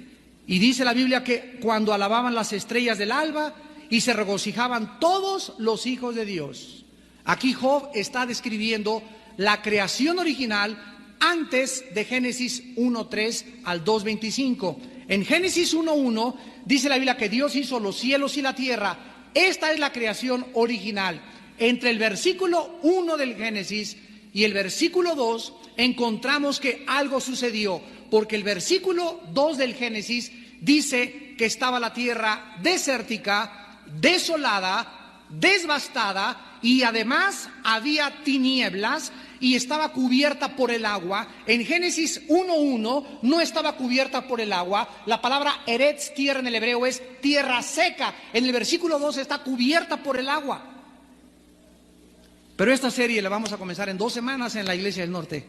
y dice la Biblia que cuando alababan las estrellas del alba y se regocijaban todos los hijos de Dios. Aquí Job está describiendo la creación original antes de Génesis 1:3 al 2:25. En Génesis 1:1 dice la Biblia que Dios hizo los cielos y la tierra. Esta es la creación original. Entre el versículo 1 del Génesis y el versículo 2 encontramos que algo sucedió, porque el versículo 2 del Génesis dice que estaba la tierra desértica, desolada, devastada, y además había tinieblas y estaba cubierta por el agua. En Génesis 1:1 no estaba cubierta por el agua. La palabra eretz, tierra en el hebreo, es tierra seca. En el versículo 2 está cubierta por el agua. Pero esta serie la vamos a comenzar en 2 semanas en la Iglesia del Norte.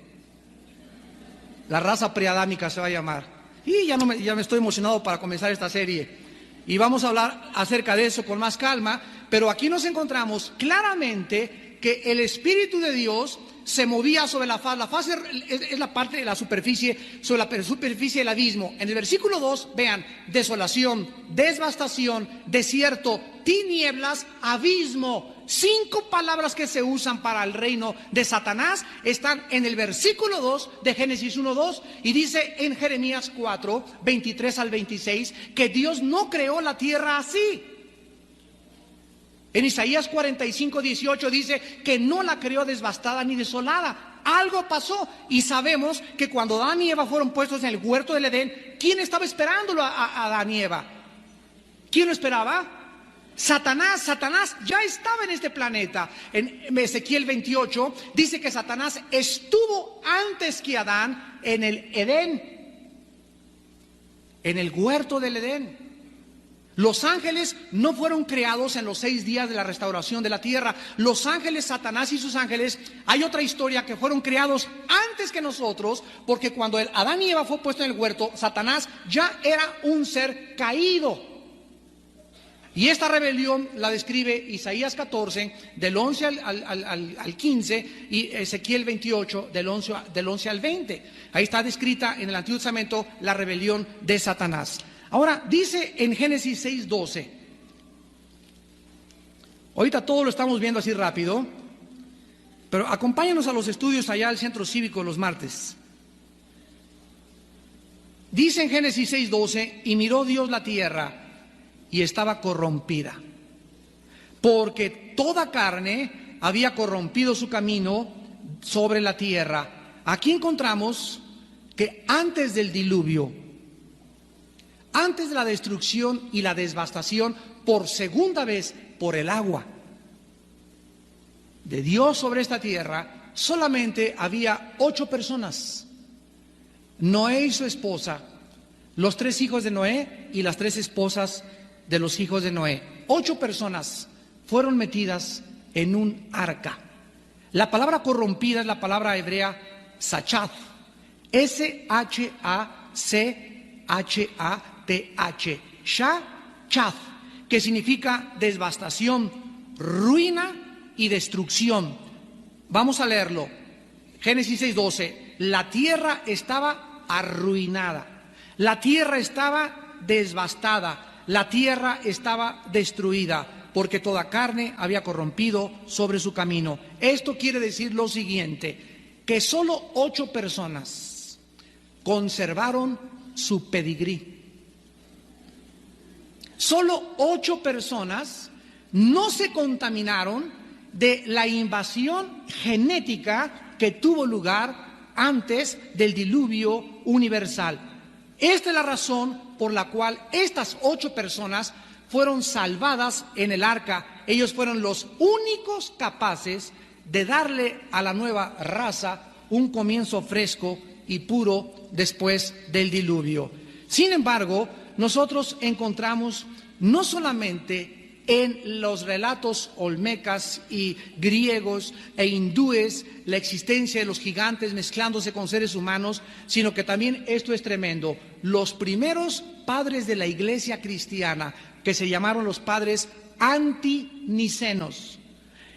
La raza preadámica se va a llamar. Y ya me estoy emocionado para comenzar esta serie. Y vamos a hablar acerca de eso con más calma, pero aquí nos encontramos claramente que el Espíritu de Dios se movía sobre la faz. La faz es la parte de la superficie, sobre la superficie del abismo. En el versículo 2, vean, desolación, devastación, desierto, tinieblas, abismo. 5 palabras que se usan para el reino de Satanás están en el versículo 2 de Génesis 1:2, y dice en Jeremías 4, 23 al 26, que Dios no creó la tierra así. En Isaías 45, 18 dice que no la creó devastada ni desolada. Algo pasó, y sabemos que cuando Adán y Eva fueron puestos en el huerto del Edén, ¿quién estaba esperándolo a Adán y Eva? ¿Quién lo esperaba? Satanás ya estaba en este planeta. En Ezequiel 28 dice que Satanás estuvo antes que Adán en el Edén, en el huerto del Edén. Los ángeles no fueron creados en los 6 días de la restauración de la tierra. Los ángeles, Satanás y sus ángeles, hay otra historia que fueron creados antes que nosotros, porque cuando Adán y Eva fue puesto en el huerto, Satanás ya era un ser caído. Y esta rebelión la describe Isaías 14, del 11 al 15, y Ezequiel 28, del 11 al 20. Ahí está descrita en el Antiguo Testamento la rebelión de Satanás. Ahora, dice en Génesis 6:12. Ahorita todo lo estamos viendo así rápido, pero acompáñanos a los estudios allá al centro cívico los martes. Dice en Génesis 6:12, y miró Dios la tierra, y estaba corrompida, porque toda carne había corrompido su camino sobre la tierra. Aquí encontramos que antes del diluvio, antes de la destrucción y la devastación por segunda vez por el agua de Dios sobre esta tierra, solamente había 8 personas: Noé y su esposa, los 3 hijos de Noé y las 3 esposas de los hijos de Noé. 8 personas fueron metidas en un arca. La palabra corrompida es la palabra hebrea sachad, S-H-A-C-H-A-T-H, Shachad, que significa devastación, ruina y destrucción. Vamos a leerlo. Génesis 6:12. La tierra estaba arruinada, la tierra estaba devastada, la tierra estaba destruida, porque toda carne había corrompido sobre su camino. Esto quiere decir lo siguiente, que solo 8 personas conservaron su pedigrí. Solo 8 personas no se contaminaron de la invasión genética que tuvo lugar antes del diluvio universal. Esta es la razón por la cual estas 8 personas fueron salvadas en el arca. Ellos fueron los únicos capaces de darle a la nueva raza un comienzo fresco y puro después del diluvio. Sin embargo, nosotros encontramos no solamente en los relatos olmecas y griegos e hindúes la existencia de los gigantes mezclándose con seres humanos, sino que también esto es tremendo. Los primeros padres de la iglesia cristiana, que se llamaron los padres antinicenos,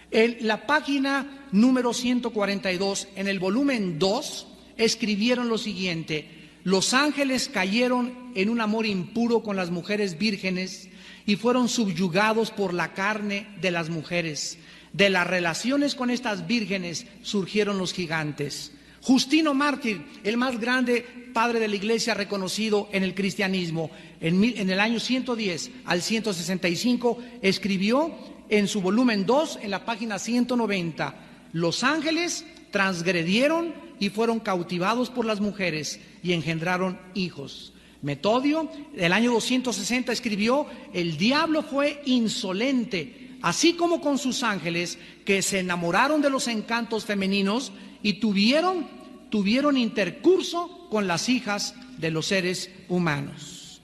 en la página número 142, en el volumen 2, escribieron lo siguiente: los ángeles cayeron en un amor impuro con las mujeres vírgenes y fueron subyugados por la carne de las mujeres. De las relaciones con estas vírgenes surgieron los gigantes. Justino Mártir, el más grande padre de la iglesia reconocido en el cristianismo, en el año 110 al 165, escribió en su volumen 2, en la página 190, los ángeles transgredieron y fueron cautivados por las mujeres y engendraron hijos. Metodio, el año 260, escribió: el diablo fue insolente, así como con sus ángeles, que se enamoraron de los encantos femeninos y tuvieron intercurso con las hijas de los seres humanos.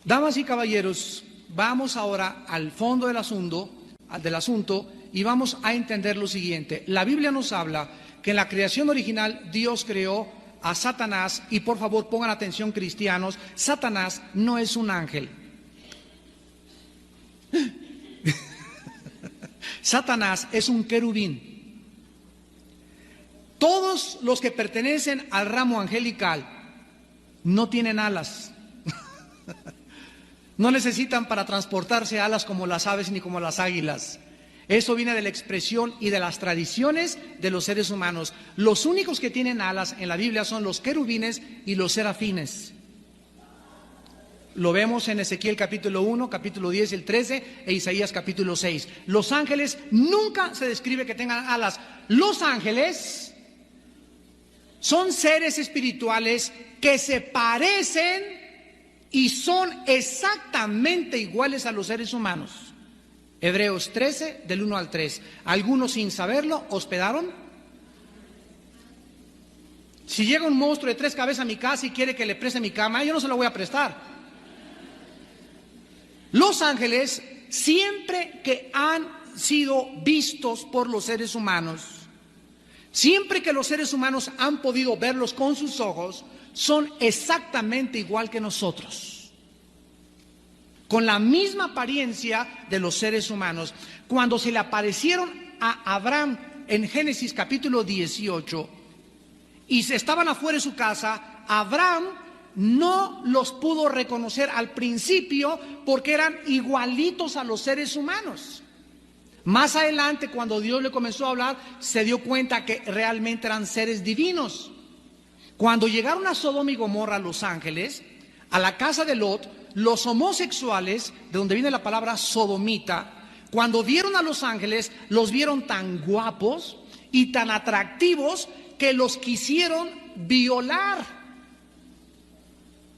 Damas y caballeros, vamos ahora al fondo del asunto y vamos a entender lo siguiente. La Biblia nos habla que en la creación original Dios creó a Satanás, y por favor pongan atención, cristianos, Satanás no es un ángel. Satanás es un querubín. Todos los que pertenecen al ramo angelical no tienen alas. No necesitan para transportarse alas como las aves ni como las águilas. Eso viene de la expresión y de las tradiciones de los seres humanos. Los únicos que tienen alas en la Biblia son los querubines y los serafines. Lo vemos en Ezequiel capítulo 1, capítulo 10 y el 13 e Isaías capítulo 6. Los ángeles nunca se describe que tengan alas. Los ángeles son seres espirituales que se parecen y son exactamente iguales a los seres humanos. Hebreos 13, del 1 al 3. Algunos sin saberlo hospedaron. Si llega un monstruo de 3 cabezas a mi casa y quiere que le preste mi cama, yo no se lo voy a prestar. Los ángeles, siempre que han sido vistos por los seres humanos, siempre que los seres humanos han podido verlos con sus ojos, son exactamente igual que nosotros, con la misma apariencia de los seres humanos. Cuando se le aparecieron a Abraham en Génesis capítulo 18 y se estaban afuera de su casa, Abraham no los pudo reconocer al principio porque eran igualitos a los seres humanos. Más adelante, cuando Dios le comenzó a hablar, se dio cuenta que realmente eran seres divinos. Cuando llegaron a Sodoma y Gomorra los ángeles, a la casa de Lot, los homosexuales, de donde viene la palabra sodomita, cuando vieron a los ángeles, los vieron tan guapos y tan atractivos que los quisieron violar.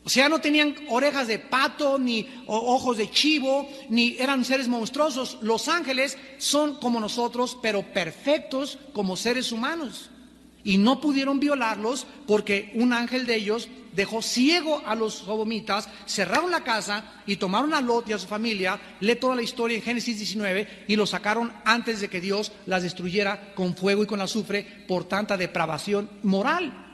O sea, no tenían orejas de pato, ni ojos de chivo, ni eran seres monstruosos. Los ángeles son como nosotros, pero perfectos como seres humanos. Y no pudieron violarlos porque un ángel de ellos dejó ciego a los sodomitas, cerraron la casa y tomaron a Lot y a su familia. Lee toda la historia en Génesis 19 y los sacaron antes de que Dios las destruyera con fuego y con azufre por tanta depravación moral.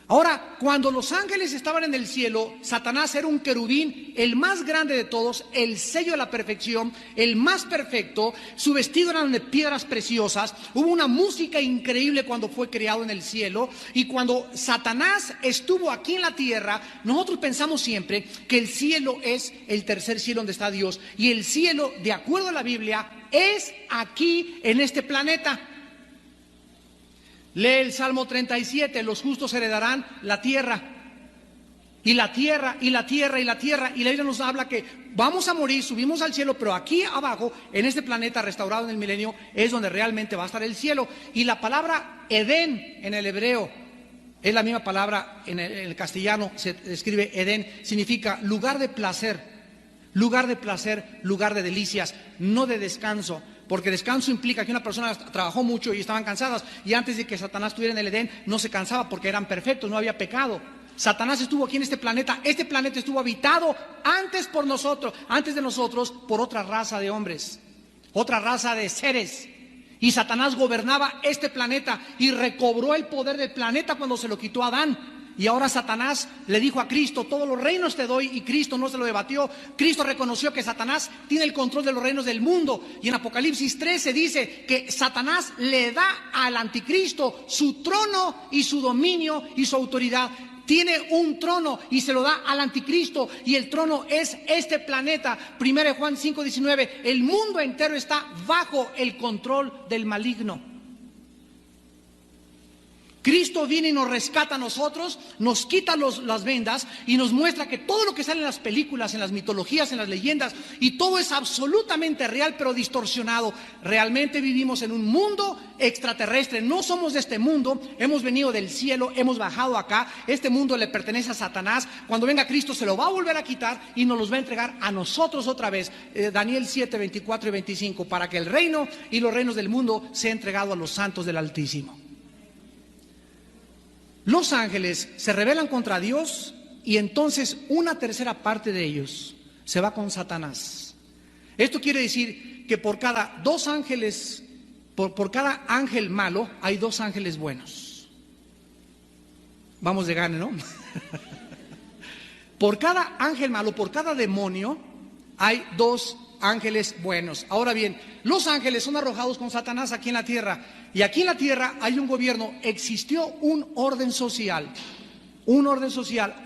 Ahora, cuando los ángeles estaban en el cielo, Satanás era un querubín, el más grande de todos, el sello de la perfección, el más perfecto. Su vestido era de piedras preciosas. Hubo una música increíble cuando fue creado en el cielo. Y cuando Satanás estuvo aquí en la tierra, nosotros pensamos siempre que el cielo es el tercer cielo donde está Dios. Y el cielo, de acuerdo a la Biblia, es aquí en este planeta. Lee el Salmo 37, los justos heredarán la tierra. Y la tierra, y la tierra, y la tierra. Y la Biblia nos habla que vamos a morir, subimos al cielo, pero aquí abajo, en este planeta restaurado en el milenio, es donde realmente va a estar el cielo. Y la palabra Edén en el hebreo es la misma palabra en el castellano, se escribe Edén, significa lugar de placer, lugar de delicias, no de descanso. Porque descanso implica que una persona trabajó mucho y estaban cansadas, y antes de que Satanás estuviera en el Edén no se cansaba porque eran perfectos, no había pecado. Satanás estuvo aquí en este planeta estuvo habitado antes de nosotros por otra raza de hombres, otra raza de seres. Y Satanás gobernaba este planeta y recobró el poder del planeta cuando se lo quitó a Adán. Y ahora Satanás le dijo a Cristo, todos los reinos te doy, y Cristo no se lo debatió. Cristo reconoció que Satanás tiene el control de los reinos del mundo. Y en Apocalipsis 13 dice que Satanás le da al anticristo su trono y su dominio y su autoridad. Tiene un trono y se lo da al anticristo, y el trono es este planeta. 1 Juan 5:19, el mundo entero está bajo el control del maligno. Cristo viene y nos rescata a nosotros, nos quita las vendas y nos muestra que todo lo que sale en las películas, en las mitologías, en las leyendas, y todo es absolutamente real pero distorsionado. Realmente vivimos en un mundo extraterrestre, no somos de este mundo, hemos venido del cielo, hemos bajado acá. Este mundo le pertenece a Satanás. Cuando venga Cristo se lo va a volver a quitar y nos los va a entregar a nosotros otra vez. Daniel 7, 24 y 25, para que el reino y los reinos del mundo sea entregado a los santos del Altísimo. Los ángeles se rebelan contra Dios y entonces una tercera parte de ellos se va con Satanás. Esto quiere decir que por cada dos ángeles, por cada ángel malo, hay dos ángeles buenos. Vamos de gane, ¿no? Por cada ángel malo, por cada demonio, hay dos ángeles buenos. Ahora bien, los ángeles son arrojados con Satanás aquí en la tierra. Y aquí en la tierra hay un gobierno, existió un orden social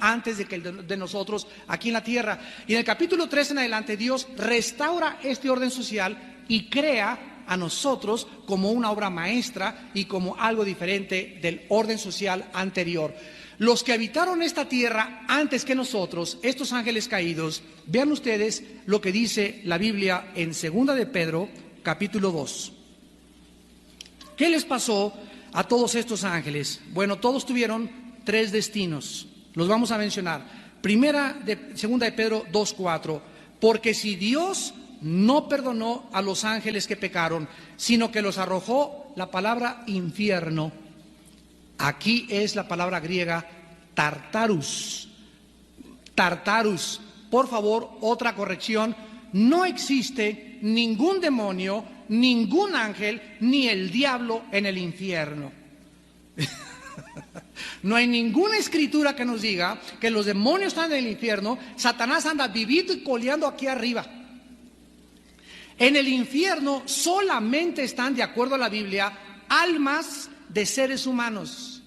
antes de nosotros aquí en la tierra. Y en el capítulo 3 en adelante Dios restaura este orden social y crea a nosotros como una obra maestra y como algo diferente del orden social anterior. Los que habitaron esta tierra antes que nosotros, estos ángeles caídos, vean ustedes lo que dice la Biblia en 2 de Pedro, capítulo 2. ¿Qué les pasó a todos estos ángeles? Bueno, todos tuvieron tres destinos. Los vamos a mencionar. Segunda de Pedro 2:4. Porque si Dios no perdonó a los ángeles que pecaron, sino que los arrojó, la palabra infierno, aquí es la palabra griega tartarus. Tartarus. Por favor, otra corrección. No existe ningún demonio, ningún ángel, ni el diablo en el infierno. No hay ninguna escritura que nos diga que los demonios están en el infierno. Satanás anda vivito y coleando aquí arriba. En el infierno solamente están, de acuerdo a la Biblia, almas de seres humanos.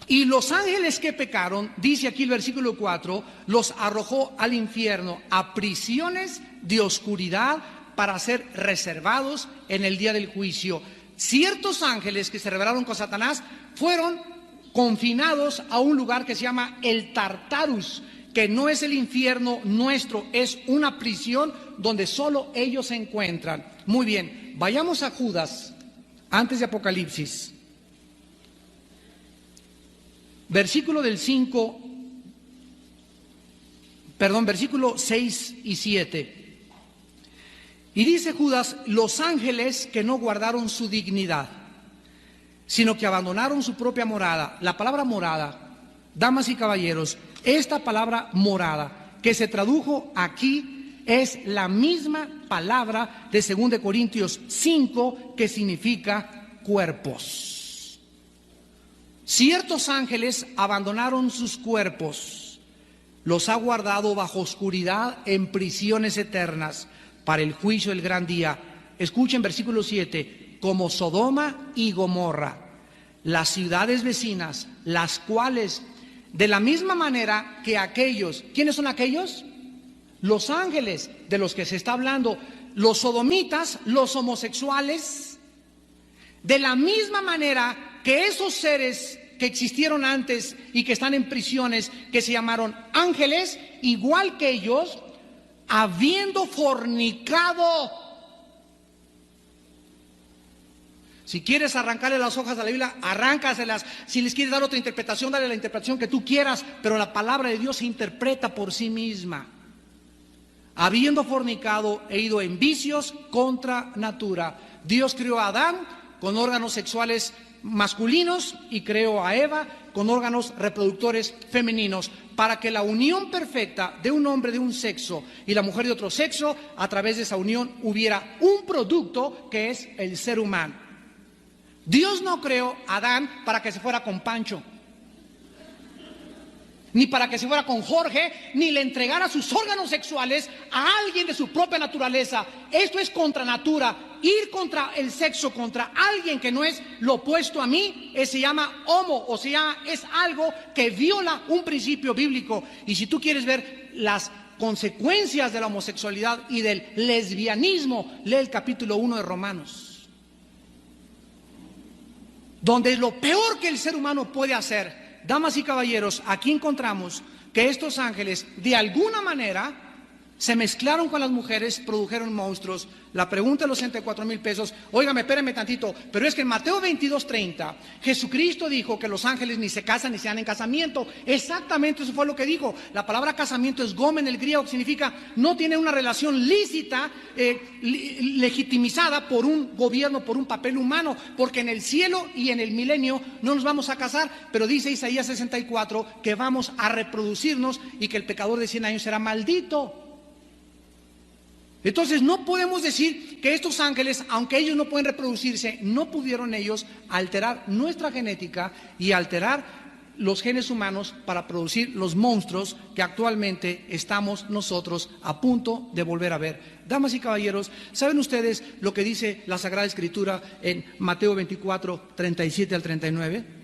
Y los ángeles que pecaron, dice aquí el versículo 4, los arrojó al infierno, a prisiones de oscuridad para ser reservados en el día del juicio. Ciertos ángeles que se rebelaron con Satanás fueron confinados a un lugar que se llama el Tartarus, que no es el infierno nuestro, es una prisión donde solo ellos se encuentran. Muy bien, vayamos a Judas, antes de Apocalipsis. Versículo 6 y 7. Y dice Judas, los ángeles que no guardaron su dignidad, sino que abandonaron su propia morada. La palabra morada, damas y caballeros, esta palabra morada que se tradujo aquí es la misma palabra de 2 Corintios 5 que significa cuerpos. Ciertos ángeles abandonaron sus cuerpos, los ha guardado bajo oscuridad en prisiones eternas para el juicio del gran día. Escuchen versículo 7, como Sodoma y Gomorra, las ciudades vecinas, las cuales de la misma manera que aquellos, ¿quiénes son aquellos? Los ángeles de los que se está hablando, los sodomitas, los homosexuales, de la misma manera que esos seres que existieron antes y que están en prisiones, que se llamaron ángeles, igual que ellos, habiendo fornicado. Si quieres arrancarle las hojas a la Biblia, arráncaselas. Si les quieres dar otra interpretación, dale la interpretación que tú quieras, pero la palabra de Dios se interpreta por sí misma. Habiendo fornicado e ido en vicios contra natura. Dios creó a Adán con órganos sexuales masculinos y creó a Eva con órganos reproductores femeninos, para que la unión perfecta de un hombre de un sexo y la mujer de otro sexo, a través de esa unión hubiera un producto que es el ser humano. Dios no creó a Adán para que se fuera con Pancho, ni para que se fuera con Jorge, ni le entregara sus órganos sexuales a alguien de su propia naturaleza. Esto es contra natura. Ir contra el sexo, contra alguien que no es lo opuesto a mí, se llama homo, o sea, es algo que viola un principio bíblico. Y si tú quieres ver las consecuencias de la homosexualidad y del lesbianismo, lee el capítulo 1 de Romanos, donde lo peor que el ser humano puede hacer. Damas y caballeros, aquí encontramos que estos ángeles de alguna manera se mezclaron con las mujeres, produjeron monstruos. La pregunta de los 64,000 pesos, óigame, espérenme tantito, pero es que en Mateo 22:30, Jesucristo dijo que los ángeles ni se casan ni se dan en casamiento. Exactamente eso fue lo que dijo. La palabra casamiento es gomen, el griego, que significa no tiene una relación lícita, legitimizada por un gobierno, por un papel humano, porque en el cielo y en el milenio no nos vamos a casar, pero dice Isaías 64 que vamos a reproducirnos y que el pecador de 100 años será maldito. Entonces no podemos decir que estos ángeles, aunque ellos no pueden reproducirse, no pudieron ellos alterar nuestra genética y alterar los genes humanos para producir los monstruos que actualmente estamos nosotros a punto de volver a ver. Damas y caballeros, ¿saben ustedes lo que dice la Sagrada Escritura en Mateo 24, 37 al 39?